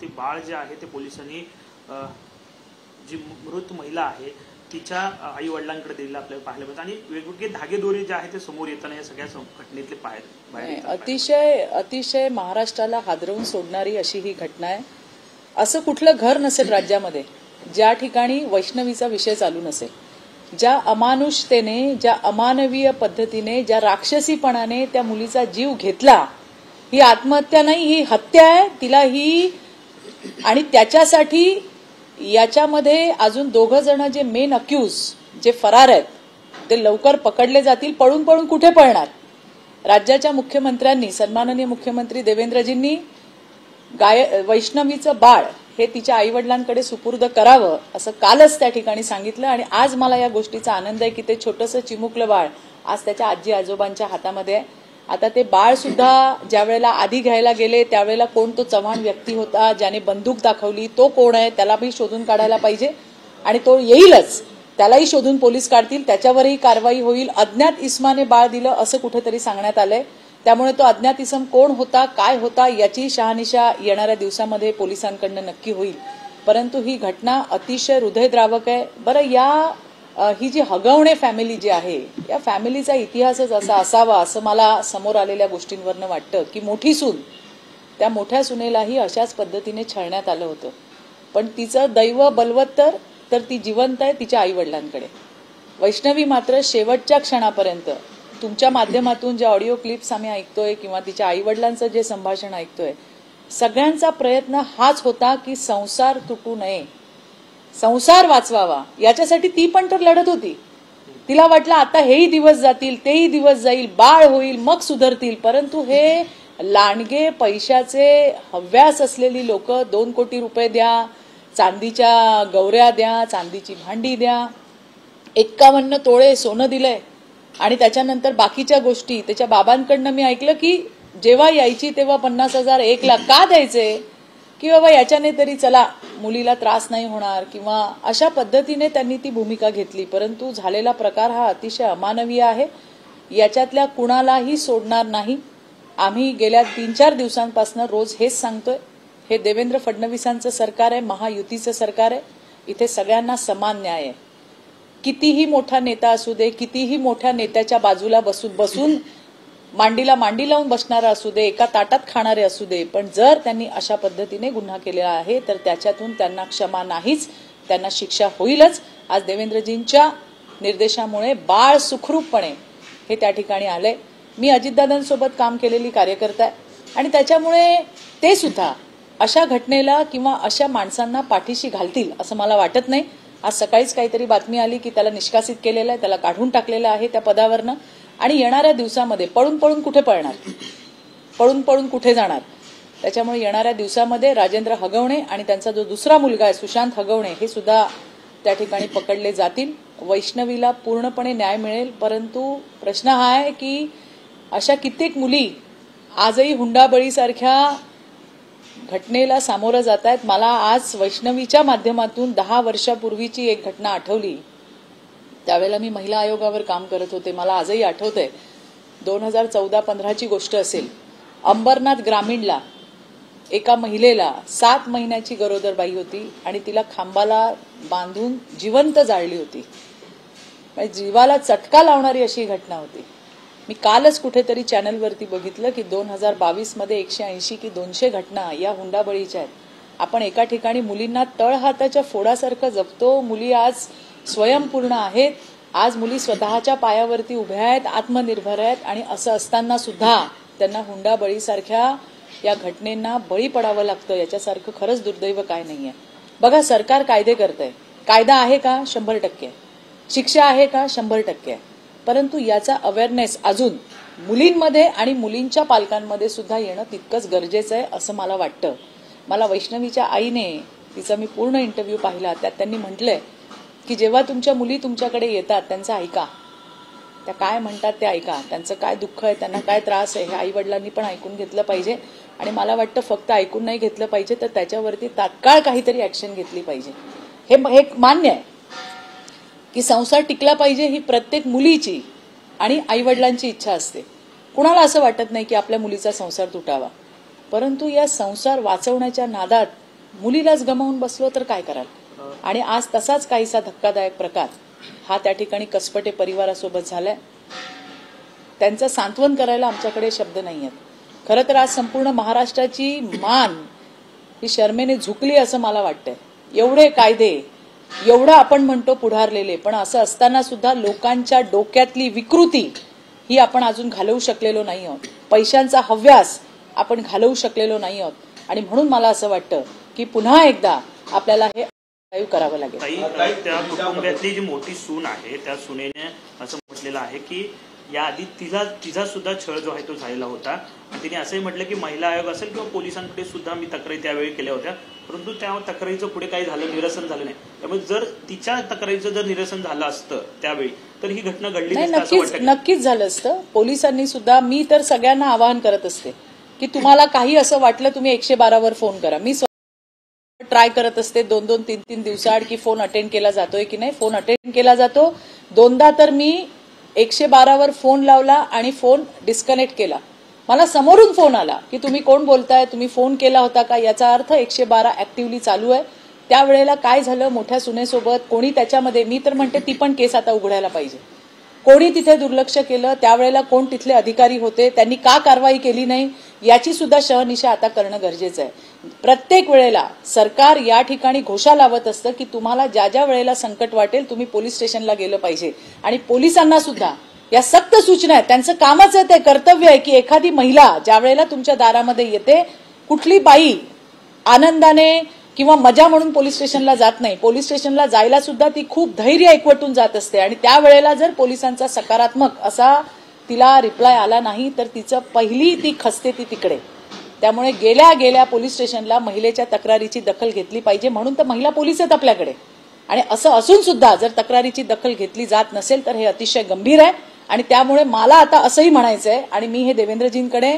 ते बाळ जे आहे ते पोलिसांनी जी मृत महिला आहे तिच्या आई वडिलांकडे दिलेलं आपल्याला पाहायला मिळतं आणि वेगवेगळे धागेदोरे जे आहे ते समोर येताना या सगळ्या घटनेतले बाहेर अतिशय महाराष्ट्राला हादरवून सोडणारी अशी ही घटना आहे। असं कुठलं घर नसेल राज्यामध्ये ज्या ठिकाणी वैष्णवीचा विषय चालू नसेल, ज्या अमानुषतेने, ज्या अमानवीय पद्धतीने, ज्या राक्षसीपणाने त्या मुलीचा जीव घेतला। ही आत्महत्या नाही, ही हत्या आहे। तिला ही आणि त्याच्यासाठी याच्यामध्ये अजून दोघं जण जे मेन अक्यूज जे फरार आहेत ते लवकर पकडले जातील। पळून पळून कुठे पळणार? राज्याच्या मुख्यमंत्र्यांनी, सन्माननीय मुख्यमंत्री देवेंद्रजींनी वैष्णवीचं बाळ हे तिच्या आईवडिलांकडे सुपूर्द करावं असं कालच त्या ठिकाणी सांगितलं। आणि आज मला या गोष्टीचा आनंद आहे की ते छोटंसं चिमुकलं बाळ आज त्याच्या आजी आजोबांच्या हातामध्ये आहे। आता ते बाळ सुद्धा ज्या वेळेला आधी घ्यायला गेले त्यावेळेला कोण तो चव्हाण व्यक्ती होता ज्याने बंदूक दाखवली, तो कोण आहे त्याला भी शोधून काढायला पाहिजे आणि तो येईलच, त्यालाही शोधून पोलीस काढतील, त्याच्यावरही कारवाई होईल। अज्ञात इस्माने बाळ दिलं असं कुठेतरी सांगण्यात आलंय, त्यामुळे तो अज्ञात इसम कोण होता, काय होता याची शहानिशा येणाऱ्या दिवसामध्ये पोलिसांकडून नक्की होईल। परंतु ही घटना अतिशय हृदयद्रावक आहे। बरं, ही जी हगवणे फॅमिली जी आहे या फॅमिलीचा इतिहासच असा असावा असं मला समोर आलेल्या गोष्टींवरनं वाटतं की मोठी सून, त्या मोठ्या सुनेलाही अशाच पद्धतीने छळण्यात आलं होतं। पण तिचं दैव बलवत्तर तर ती जिवंत आहे तिच्या आईवडिलांकडे। वैष्णवी मात्र शेवटच्या क्षणापर्यंत तुमच्या माध्यमातून जे ऑडिओ क्लिप्स आम्ही ऐकतोय किंवा तिच्या आईवडिलांचं जे संभाषण ऐकतोय, सगळ्यांचा प्रयत्न हाच होता की संसार तुटू नये, संसार वाचवावा। याच्यासाठी ती पण तर लढत होती। तिला वाटलं आता हेही दिवस जातील, तेही दिवस जाईल, बाळ होईल, मग सुधरतील। परंतु हे लांडगे पैशाचे हव्यास असलेली लोक 2 कोटी रुपये द्या, चांदीच्या गौऱ्या द्या, चांदीची भांडी द्या, 51 तोळे सोनं दिलंय आणि त्याच्यानंतर बाकीच्या गोष्टी। त्याच्या बाबांकडनं मी ऐकलं की जेव्हा यायची तेव्हा 50,000 1 लाख का द्यायचे की बाबा याच्याने तरी चला मुलीला त्रास नाही होणार किंवा अशा पद्धतीने त्यांनी ती भूमिका घेतली। परंतु झालेला प्रकार हा अतिशय अमानवीय आहे, याच्यातल्या कुणालाही सोडणार नाही। आम्ही गेल्या 3-4 दिवसांपासून रोज हेच सांगतोय, हे देवेंद्र फडणवीसांचं सरकार आहे, महायुतीचं सरकार आहे, इथे सगळ्यांना समान न्याय आहे। कितीही मोठा नेता असू दे, कितीही मोठ्या नेत्याच्या बाजूला बसून मांडीला मांडी लावून बसणारा असू दे, एका ताटात खाणारे असू दे, पण जर त्यांनी अशा पद्धतीने गुन्हा केलेला आहे तर त्याच्यातून त्यांना क्षमा नाहीच, त्यांना शिक्षा होईलच। आज देवेंद्रजींच्या निर्देशामुळे बाळ सुखरूपपणे हे त्या ठिकाणी आले। मी अजितदादांसोबत काम केलेली कार्यकर्ता आहे आणि त्याच्यामुळे ते सुद्धा अशा घटनेला किंवा अशा माणसांना पाठीशी घालतील असं मला वाटत नाही। आज सकाळीच काहीतरी बातमी आली की त्याला निष्कासित केलेलं आहे, त्याला काढून टाकलेलं आहे त्या पदावरनं आणि येणाऱ्या दिवसामध्ये पळून पळून कुठे पळणार, पळून पळून कुठे जाणार। त्याच्यामुळे येणाऱ्या दिवसामध्ये राजेंद्र हगवणे आणि त्यांचा जो दुसरा मुलगा आहे सुशांत हगवणे हे सुद्धा त्या ठिकाणी पकडले जातील। वैष्णवीला पूर्णपणे न्याय मिळेल। परंतु प्रश्न हा आहे की अशा कित्येक मुली आजही हुंडाबळीसारख्या घटनेला सामोरं जात आहेत। मला आज वैष्णवीच्या माध्यमातून 10 वर्षापूर्वीची एक घटना आठवली। त्यावेळेला मी महिला आयोगावर काम करत होते, मला आजही आठवतंय 2014-15ची गोष्ट असेल। अंबरनाथ ग्रामीणला एका महिलेला 7 महिन्याची गरोदर बाई होती आणि तिला खांबाला बांधून जिवंत जाळली होती, म्हणजे जीवाला चटका लावणारी अशी घटना होती। मी कालच कुठेतरी चॅनलवरती बघितलं की 2022 मध्ये 180 की 200 घटना या हुंडाबळीच्या आहेत। आपण एका ठिकाणी मुलींना तळहाताच्या फोडासारखं जपतो, मुली आज स्वयंपूर्ण आहेत, आज मुली स्वतःच्या पायावरती उभ्या आहेत, आत्मनिर्भर आहेत आणि असं असताना सुद्धा त्यांना हुंडाबळीसारख्या या घटनेंना बळी पडावं लागतं। याच्यासारखं खरंच दुर्दैव काय नाहीये। बघा, सरकार कायदे करतंय, कायदा आहे का 100%, शिक्षा आहे का 100%, परंतु याचा अवेअरनेस अजून मुलींमध्ये आणि मुलींच्या पालकांमध्ये सुद्धा येणं तितकंच गरजेचं आहे असं मला वाटतं। मला वैष्णवीच्या आईने, तिचा मी पूर्ण इंटरव्ह्यू पाहिला, त्यात त्यांनी म्हटलंय की जेव्हा तुमच्या मुली तुमच्याकडे येतात त्यांचं ऐका, त्या काय म्हणतात ते ऐका, त्यांचं काय दुःख आहे, त्यांना काय त्रास आहे हे आई वडिलांनी पण ऐकून घेतलं पाहिजे। आणि मला वाटतं फक्त ऐकून नाही घेतलं पाहिजे तर त्याच्यावरती तात्काळ काहीतरी ऍक्शन घेतली पाहिजे। हे मान्य आहे की संसार टिकला पाहिजे ही प्रत्येक मुलीची आणि आईवडिलांची इच्छा असते। कुणाला असं वाटत नाही की आपल्या मुलीचा संसार तुटावा, परंतु या संसार वाचवण्याच्या नादात मुलीलाच गमावून बसलो तर काय कराल? आणि आज तसाच काहीसा धक्कादायक प्रकार हा त्या ठिकाणी कसपटे परिवारासोबत झालाय. त्यांचं सांत्वन करायला आमच्याकडे शब्द नाही आहेत. खरं तर आज संपूर्ण महाराष्ट्राची मान ही शर्मेने झुकली असं मला वाटतंय. एवढे कायदे, एवढं आपण म्हणतो पुढारलेले, पण असं असताना सुद्धा लोकांच्या डोक्यातली विकृती ही आपण अजून घालवू शकलेलो नाही आहोत. पैशांचा हव्यास आपण घालवू शकलेलो नाही आहोत. आणि म्हणून मला असं वाटतं की पुन्हा एकदा आपल्याला हे करावं लागेल. त्या कुटुंबातली जी मोठी सून आहे त्या सुनेने असं म्हटलेलं आहे की याआधी तिचा सुद्धा छळ जो आहे तो झालेला होता. तिने असंही म्हटलं की महिला आयोग असेल किंवा पोलिसांकडे सुद्धा मी तक्रारी त्यावेळी केल्या होत्या, परंतु त्या तक्रारीचं पुढे काही झालं, निरसन झालं नाही. त्यामुळे जर तिच्या तक्रारीचं जर निरसन झालं असतं त्यावेळी तर ही घटना घडली नाही. नक्कीच झालं असतं. पोलिसांनी सुद्धा, मी तर सगळ्यांना आवाहन करत असते की तुम्हाला काही असं वाटलं तुम्ही 112वर फोन करा. मी ट्राय करत असते 2-2, 3-3 दिवसाआड की फोन अटेंड केला जातोय की नाही. फोन अटेंड केला जातो. 2दा तर मी 112वर फोन लावला आणि फोन डिस्कनेक्ट केला. मला समोरून फोन आला की तुम्ही कोण बोलताय, तुम्ही फोन केला होता का, याचा अर्थ 112 ऍक्टिव्हली चालू आहे. त्यावेळेला काय झालं, मोठ्या सुनेसोबत कोणी त्याच्यामध्ये, मी तर म्हणते ती पण केस आता उघडायला पाहिजे. कोणी तिथे दुर्लक्ष केलं, त्यावेळेला कोण तिथले अधिकारी होते, त्यांनी का कारवाई केली नाही, याची सुद्धा शहनिशा आता करणं गरजेचं आहे. प्रत्येक वेळेला सरकार या ठिकाणी घोषा लावत असतं की तुम्हाला ज्या ज्या वेळेला संकट वाटेल तुम्ही पोलीस स्टेशनला गेलं पाहिजे. आणि पोलिसांना सुद्धा या सक्त सूचना आहेत. त्यांचं कामच आहे, ते कर्तव्य आहे की एखादी महिला ज्या वेळेला तुमच्या दारामध्ये येते, कुठली बाई आनंदाने किंवा मजा म्हणून पोलीस स्टेशनला जात नाही. पोलीस स्टेशनला जायला सुद्धा ती खूप धैर्य एकवटून जात असते. आणि त्यावेळेला जर पोलिसांचा सकारात्मक असा तिला रिप्लाय आला नाही तर तिचं पहिली ती खसते ती तिकडे. त्यामुळे गेल्या गेल्या पोलीस स्टेशनला महिलेच्या तक्रारीची दखल घेतली पाहिजे. म्हणून तर महिला पोलीस आहेत आपल्याकडे. आणि असं असून सुद्धा जर तक्रारीची दखल घेतली जात नसेल तर हे अतिशय गंभीर आहे. आणि त्यामुळे मला आता असंही म्हणायचं आहे, आणि मी हे देवेंद्रजींकडे,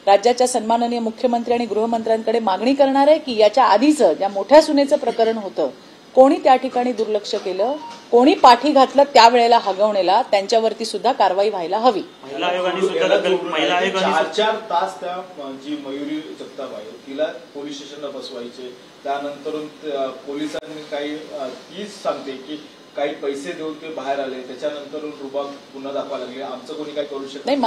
राज्याच्या सन्माननीय मुख्यमंत्री आणि गृहमंत्र्यांकडे मागणी करणार आहे की याच्या आधीचं ज्या मोठ्या सुनेचं प्रकरण होतं, कोणी त्या ठिकाणी दुर्लक्ष केलं, कोणी पाठी घातलं त्यावेळेला हगवणेला, त्यांच्यावरती सुद्धा कारवाई व्हायला हवी. महिला आयोगाने सुद्धा 4 तास त्या जी मयुरी जगताप आहे तिला पोलीस स्टेशनला बसवायचे. त्यानंतर पोलिसांनी काही तीच सांगते की काही पैसे देऊन ते बाहेर आले, त्याच्यानंतर रुबाब पुन्हा दाखवायला लागले, आमचं कोणी काय करू शकत नाही.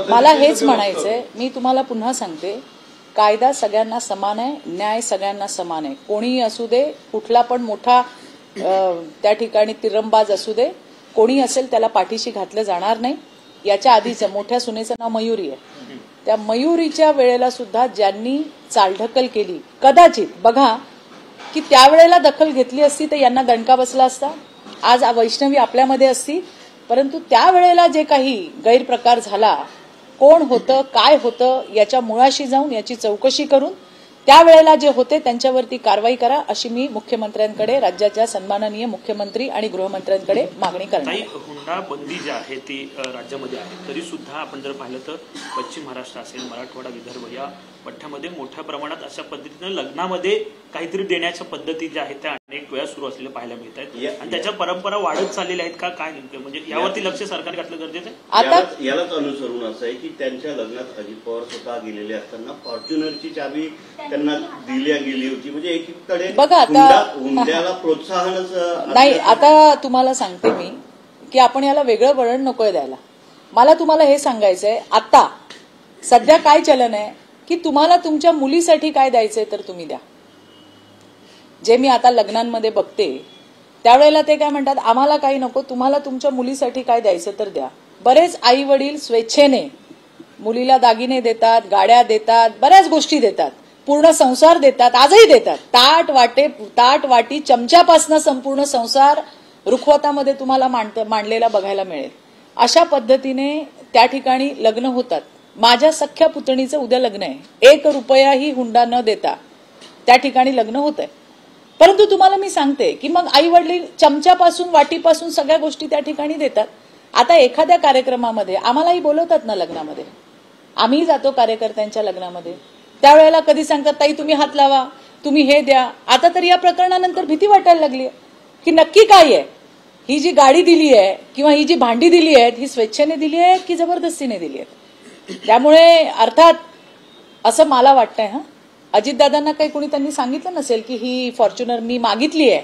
मला हेच म्हणायचंय. मी तुम्हाला पुन्हा सांगते, कायदा सगळ्यांना समान आहे, न्याय सगळ्यांना समान आहे. कोणीही असू दे, कुठला पण मोठा त्या ठिकाणी तिरंबाज असू दे, कोणी असेल त्याला पाठीशी घातलं जाणार नाही. याच्या आधीचं मोठ्या सुनेचं नाव मयुरी आहे. त्या मयुरीच्या वेळेला सुद्धा ज्यांनी चालढकल केली, कदाचित बघा की त्यावेळेला दखल घेतली असती तर यांना दणका बसला असता. आज वैष्णवी आपल्यामध्ये असती, परंतु त्यावेळेला जे काही गैरप्रकार झाला, कोण होतं, काय होतं, याच्या मुळाशी जाऊन याची चौकशी करून त्यावेळेला जे होते त्यांच्यावरती कारवाई करा, अशी मी मुख्यमंत्र्यांकडे, राज्याच्या सन्माननीय मुख्यमंत्री आणि गृहमंत्र्यांकडे मागणी करणार. हुंडा बंदी जी आहे ती राज्यामध्ये आहे, तरी सुद्धा आपण जर पाहिलं तर पश्चिम महाराष्ट्र असेल, मराठवाडा, विदर्भ या पट्ट्यामध्ये मोठ्या प्रमाणात अशा पद्धतीनं लग्नामध्ये काहीतरी देण्याच्या पद्धती ज्या आहेत त्या अनेक वेळा सुरू असलेल्या पाहायला मिळत आहेत. आणि त्याच्या परंपरा वाढत चाललेल्या आहेत का, काय नेमकं, म्हणजे यावरती लक्ष सरकार घातलं गरजेचं आहे. आता यालाच अनुसरून असं आहे की त्यांच्या लग्नात अजित पवार स्वतः गेलेले असताना फॉर्च्युनरची चावी त्यांना दिल्या गेली होती. म्हणजे एकीकडे बघा आता हुंड्याला प्रोत्साहनच नाही. आता तुम्हाला सांगते मी की आपण याला वेगळं वळण नकोय द्यायला. मला तुम्हाला हे सांगायचंय, आता सध्या काय चलन आहे की तुम्हाला तुमच्या मुलीसाठी काय द्यायचंय तर तुम्ही द्या. जे मी आता लग्नांमध्ये बघते त्यावेळेला ते काय म्हणतात, आम्हाला काही नको, तुम्हाला तुमच्या मुलीसाठी काय द्यायचं तर द्या. बरेच आई वडील स्वेच्छेने मुलीला दागिने देतात, गाड्या देतात, बऱ्याच गोष्टी देतात, पूर्ण संसार देतात, आजही देतात. ताट वाटी चमच्यापासनं संपूर्ण संसार रुखवतामध्ये तुम्हाला मांडलेला बघायला मिळेल. अशा पद्धतीने त्या ठिकाणी लग्न होतात. माझ्या सख्ख्या पुतणीचं उद्या लग्न आहे, 1 रुपयाही हुंडा न देता त्या ठिकाणी लग्न होत आहे. परंतु तुम्हाला मी सांगते की मग आई वडील चमच्यापासून वाटीपासून सगळ्या गोष्टी त्या ठिकाणी देतात. आता एखाद्या कार्यक्रमामध्ये आम्हालाही बोलवतात ना लग्नामध्ये, आम्ही जातो कार्यकर्त्यांच्या लग्नामध्ये, त्यावेळेला कधी सांगतात ताई तुम्ही हात लावा, तुम्ही हे द्या. आता तर या प्रकरणानंतर भीती वाटायला लागली की नक्की काय आहे, ही जी गाडी दिली आहे किंवा ही जी भांडी दिली आहेत ही स्वेच्छेने दिली आहे की जबरदस्तीने दिली आहेत. त्यामुळे अर्थात असं मला वाटतंय, अजितदादांना काही कोणी त्यांनी सांगितलं नसेल की ही फॉर्च्युनर मी मागितली आहे,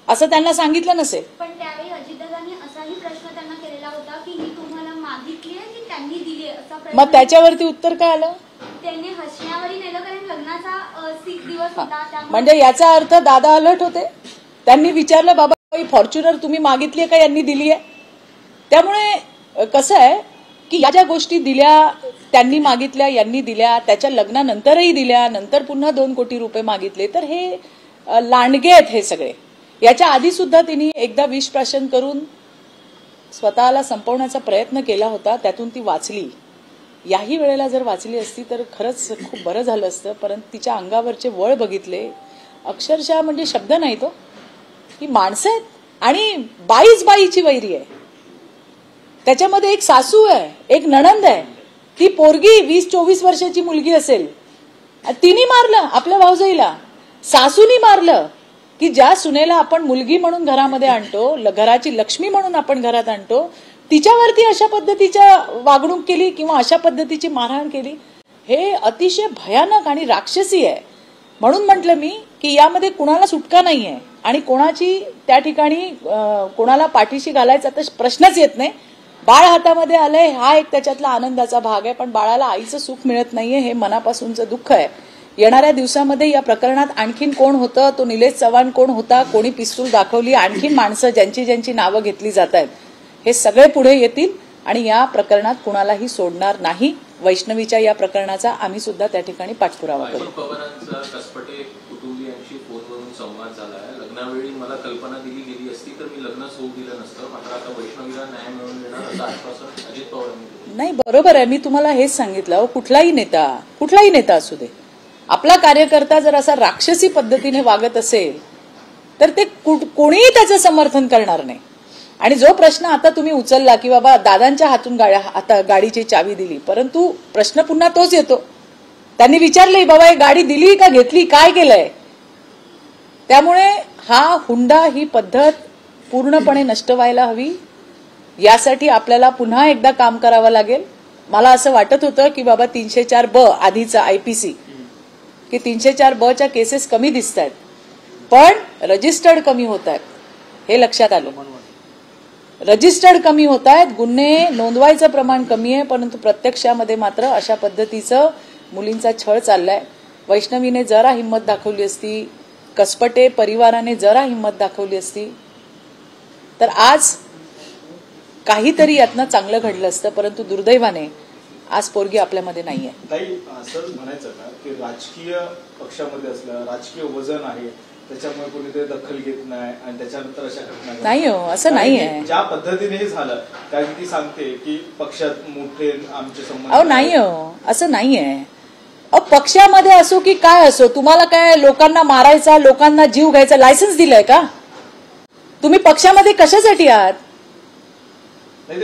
असं त्यांना सांगितलं नसेल. पण त्यावेळी अजितदादांनी असाही प्रश्न त्यांना केलेला होता की ही तुम्हाला मागितली आहे की त्यांनी दिली आहे असा प्रश्न. मग त्याच्यावरती उत्तर काय आलं? त्यांनी हसण्यावरी नेलं कारण लग्नाचा दिवस होता त्यामुळे. म्हणजे याचा अर्थ दादा अलर्ट होते. त्यांनी विचारलं बाबा ही फॉर्च्युनर तुम्ही मागितली आहे का यांनी दिली आहे. त्यामुळे कसं आहे की या ज्या गोष्टी दिल्या त्यांनी मागितल्या यांनी दिल्या, त्याच्या लग्नानंतरही दिल्या, नंतर पुन्हा 2 कोटी रुपये मागितले, तर हे लांडगे आहेत हे सगळे. याच्या आधी सुद्धा तिने एकदा विषप्राशन करून स्वतःला संपवण्याचा प्रयत्न केला होता, त्यातून ती वाचली. याही वेळेला जर वाचली असती तर खरंच खूप बरं झालं असतं. परंतु तिच्या अंगावरचे वळ बघितले, अक्षरशः म्हणजे शब्द नाही तो, ही माणसं आहेत आणि बाईच बाईची वैरी आहे. त्याच्यामध्ये एक सासू आहे, एक नणंद आहे. ती पोरगी 20-24 वर्षाची मुलगी असेल, तिने मारलं आपल्या भाऊजाईला, सासूनी मारलं. की ज्या सुनेला आपण मुलगी म्हणून घरामध्ये आणतो, घराची लक्ष्मी म्हणून आपण घरात आणतो, तिच्यावरती अशा पद्धतीच्या वागणूक केली किंवा अशा पद्धतीची मारहाण केली, हे अतिशय भयानक आणि राक्षसी आहे. म्हणून म्हटलं मी की यामध्ये कुणाला सुटका नाही आहे आणि कोणाची त्या ठिकाणी कोणाला पाठीशी घालायचा तर प्रश्नच येत नाही. बाळ हातामध्ये आलंय हा एक त्याच्यातला आनंदाचा भाग आहे, पण बाळाला आईचं सुख मिळत नाहीये हे मनापासूनचं दुःख आहे. येणाऱ्या दिवसामध्ये या प्रकरणात आणखीन कोण होतं, तो निलेश चव्हाण कोण होता, कोणी पिस्तूल दाखवली, आणखीन माणसं ज्यांची नावं घेतली जात आहेत, हे सगळे पुढे येतील आणि या प्रकरणात कुणालाही सोडणार नाही. वैष्णवीच्या या प्रकरणाचा आम्ही सुद्धा त्या ठिकाणी पाठपुरावा करू. पवारांचा कसपटे कुटुंबियांशी फोनवरून संवाद झाला आहे. लग्नावेळी मला कल्पना दिली गेली असती तर मी लग्नच होऊ दिलं नसतं, मात्र आता वैष्णवीला न्याय मिळवून देणार असं आश्वासन अजित पवारांनी दिलं. नाही, बरोबर आहे. मी तुम्हाला हेच सांगितलं, कुठलाही नेता असू दे, आपला कार्यकर्ता जर असा राक्षसी पद्धतीने वागत असेल तर ते कोणीही त्याचं समर्थन करणार नाही. आणि जो प्रश्न आता तुम्ही उचलला की बाबा दादांच्या हातून आता गाडीची चावी दिली, परंतु प्रश्न पुन्हा तोच येतो, त्यांनी विचारले बाबा ही गाडी दिली का घेतली, काय केलंय. त्यामुळे हा हुंडा ही पद्धत पूर्णपणे नष्ट व्हायला हवी. यासाठी आपल्याला पुन्हा एकदा काम करावं लागेल. मला असं वाटत होतं की बाबा 304B आधीचा IPC की 304B केसेस कमी दिसत आहेत, पण रजिस्टर्ड कमी होत आहेत हे लक्षात आलं. रजिस्टर्ड कमी होत आहेत, गुन्हे नोंदवायचं प्रमाण कमी आहे, परंतु प्रत्यक्षामध्ये मात्र अशा पद्धतीचं मुलींचा छळ चाललाय. वैष्णवीने जरा हिंमत दाखवली असती, कसपटे परिवाराने जरा हिंमत दाखवली असती तर आज काहीतरी यातनं चांगलं घडलं असतं. परंतु दुर्दैवाने आज पोरगी आपल्यामध्ये नाहीये. ताई, असं म्हणायचं का की राजकीय पक्षामध्ये असलं, राजकीय वजन आहे, त्याच्यामुळे कोणीतरी दखल घेत नाही आणि त्याच्यानंतर अशा घटना नाही हो, असं नाहीये. ज्या पद्धतीने हे झालं, कारण ती सांगते की पक्षात मोठे आमचे संबंध. अहो नाही हो, असं नाहीये. पक्षामध्ये असो की काय असो, तुम्हाला काय लोकांना मारायचा, लोकांना जीव घ्यायचा लायसन्स दिलंय का? तुम्ही पक्षामध्ये कशासाठी आहात?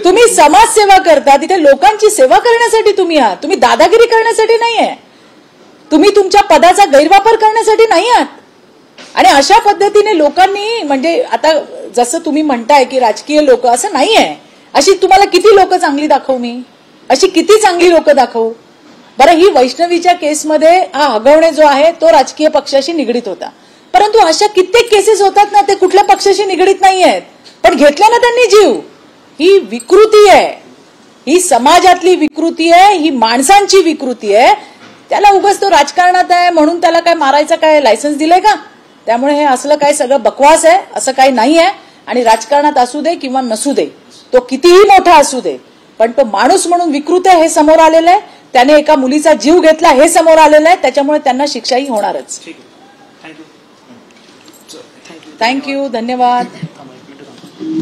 तुम्ही समाजसेवा करता, तिथे लोकांची सेवा करण्यासाठी तुम्ही आहात. तुम्ही दादागिरी करण्यासाठी नाहीये, तुम्ही तुमच्या पदाचा गैरवापर करण्यासाठी नाही आहात. आणि अशा पद्धतीने लोकांनी, म्हणजे आता जसं तुम्ही म्हणताय की राजकीय लोक, असं नाहीये. अशी तुम्हाला किती लोक चांगली दाखवू मी? अशी किती चांगली लोक दाखवू? बरं, ही वैष्णवीच्या केसमध्ये हा हगवणे जो आहे तो राजकीय पक्षाशी निगडीत होता, परंतु अशा कित्येक केसेस होतात ना, ते कुठल्या पक्षाशी निगडीत नाही आहेत, पण घेतला ना त्यांनी जीव. ही विकृती आहे, ही समाजातली विकृती आहे, ही माणसांची विकृती आहे. त्याला उगाच तो राजकारणात आहे म्हणून त्याला काय मारायचं काय लायसन्स दिलंय का? त्यामुळे हे असलं काय सगळं बकवास आहे, असं काही नाही आहे. आणि राजकारणात असू दे किंवा नसू दे, तो कितीही मोठा असू दे, पण तो माणूस म्हणून विकृत आहे हे समोर आलेलं आहे. त्याने एका मुलीचा जीव घेतला हे समोर आलेलं आहे, त्याच्यामुळे त्यांना शिक्षाही होणारच. थँक्यू. थँक्यू, धन्यवाद.